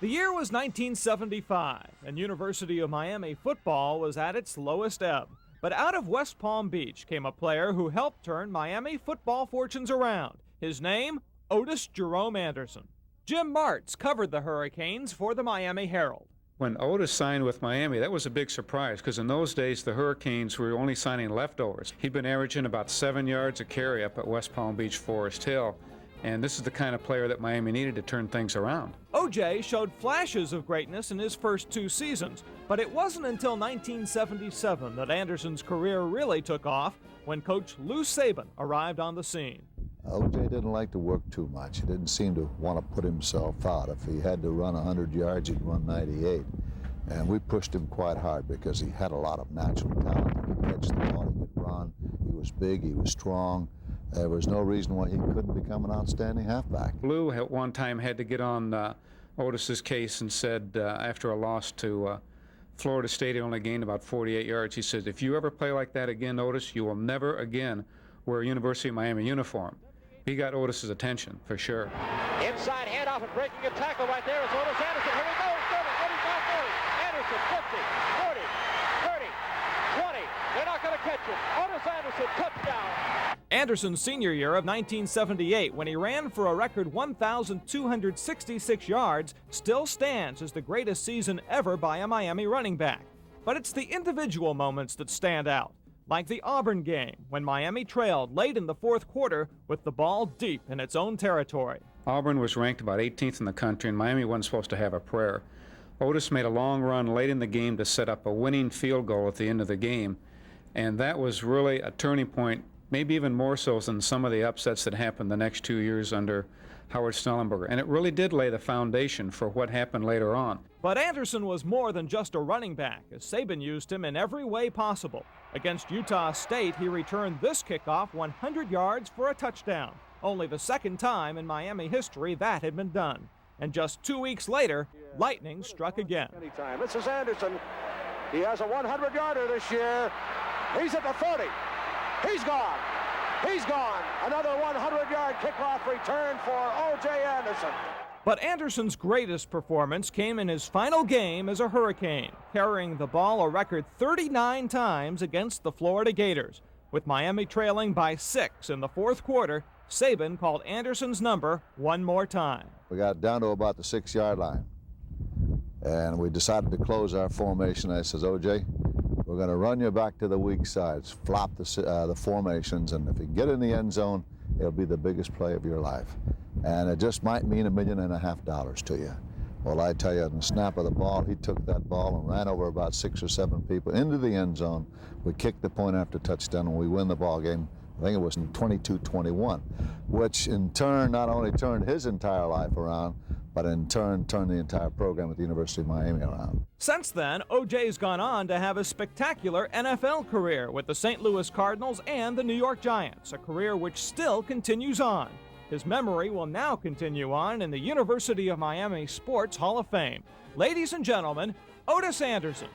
The year was 1975, and University of Miami football was at its lowest ebb. But out of West Palm Beach came a player who helped turn Miami football fortunes around. His name, Ottis Jerome Anderson. Jim Martz covered the Hurricanes for the Miami Herald. When Ottis signed with Miami, that was a big surprise because in those days the Hurricanes were only signing leftovers. He'd been averaging about 7 yards a carry up at West Palm Beach Forest Hill. And this is the kind of player that Miami needed to turn things around. OJ showed flashes of greatness in his first 2 seasons, but it wasn't until 1977 that Anderson's career really took off when coach Lou Saban arrived on the scene. OJ didn't like to work too much. He didn't seem to want to put himself out. If he had to run 100 yards, he'd run 98. And we pushed him quite hard because he had a lot of natural talent. He could catch the ball, he could run, he was big, he was strong. There was no reason why he couldn't become an outstanding halfback. Lou at one time had to get on Otis's case and said after a loss to Florida State, he only gained about 48 yards. He said, if you ever play like that again, Otis, you will never again wear a University of Miami uniform. He got Otis's attention, for sure. Inside handoff and breaking a tackle right there is Otis Anderson. Here he goes, 30, 45, 40. Anderson, 50, 40, 30, 20. They're not going to catch him. Otis Anderson, touchdown. Anderson's senior year of 1978, when he ran for a record 1,266 yards, still stands as the greatest season ever by a Miami running back. But it's the individual moments that stand out, like the Auburn game, when Miami trailed late in the fourth quarter with the ball deep in its own territory. Auburn was ranked about 18th in the country, and Miami wasn't supposed to have a prayer. Otis made a long run late in the game to set up a winning field goal at the end of the game, and that was really a turning point, maybe even more so than some of the upsets that happened the next 2 years under Howard Snellenberger. And it really did lay the foundation for what happened later on. But Anderson was more than just a running back, as Saban used him in every way possible. Against Utah State, he returned this kickoff 100 yards for a touchdown, only the second time in Miami history that had been done. And just 2 weeks later, lightning struck again. Anytime. This is Anderson. He has a 100-yarder this year. He's at the 30. He's gone. He's gone. Another 100-yard kickoff return for O.J. Anderson. But Anderson's greatest performance came in his final game as a Hurricane, carrying the ball a record 39 times against the Florida Gators. With Miami trailing by 6 in the fourth quarter, Saban called Anderson's number one more time. We got down to about the 6-yard line, and we decided to close our formation. I says, OJ, we're going to run you back to the weak sides, flop the formations, and if you get in the end zone, it'll be the biggest play of your life. And it just might mean $1.5 million to you. Well, I tell you, in the snap of the ball, he took that ball and ran over about 6 or 7 people into the end zone. We kicked the point after touchdown, and we win the ball game. I think it was in 22-21, which in turn not only turned his entire life around, but in turn turned the entire program at the University of Miami around. Since then, OJ's gone on to have a spectacular NFL career with the St. Louis Cardinals and the New York Giants, a career which still continues on. His memory will now continue on in the University of Miami Sports Hall of Fame. Ladies and gentlemen, Ottis Anderson.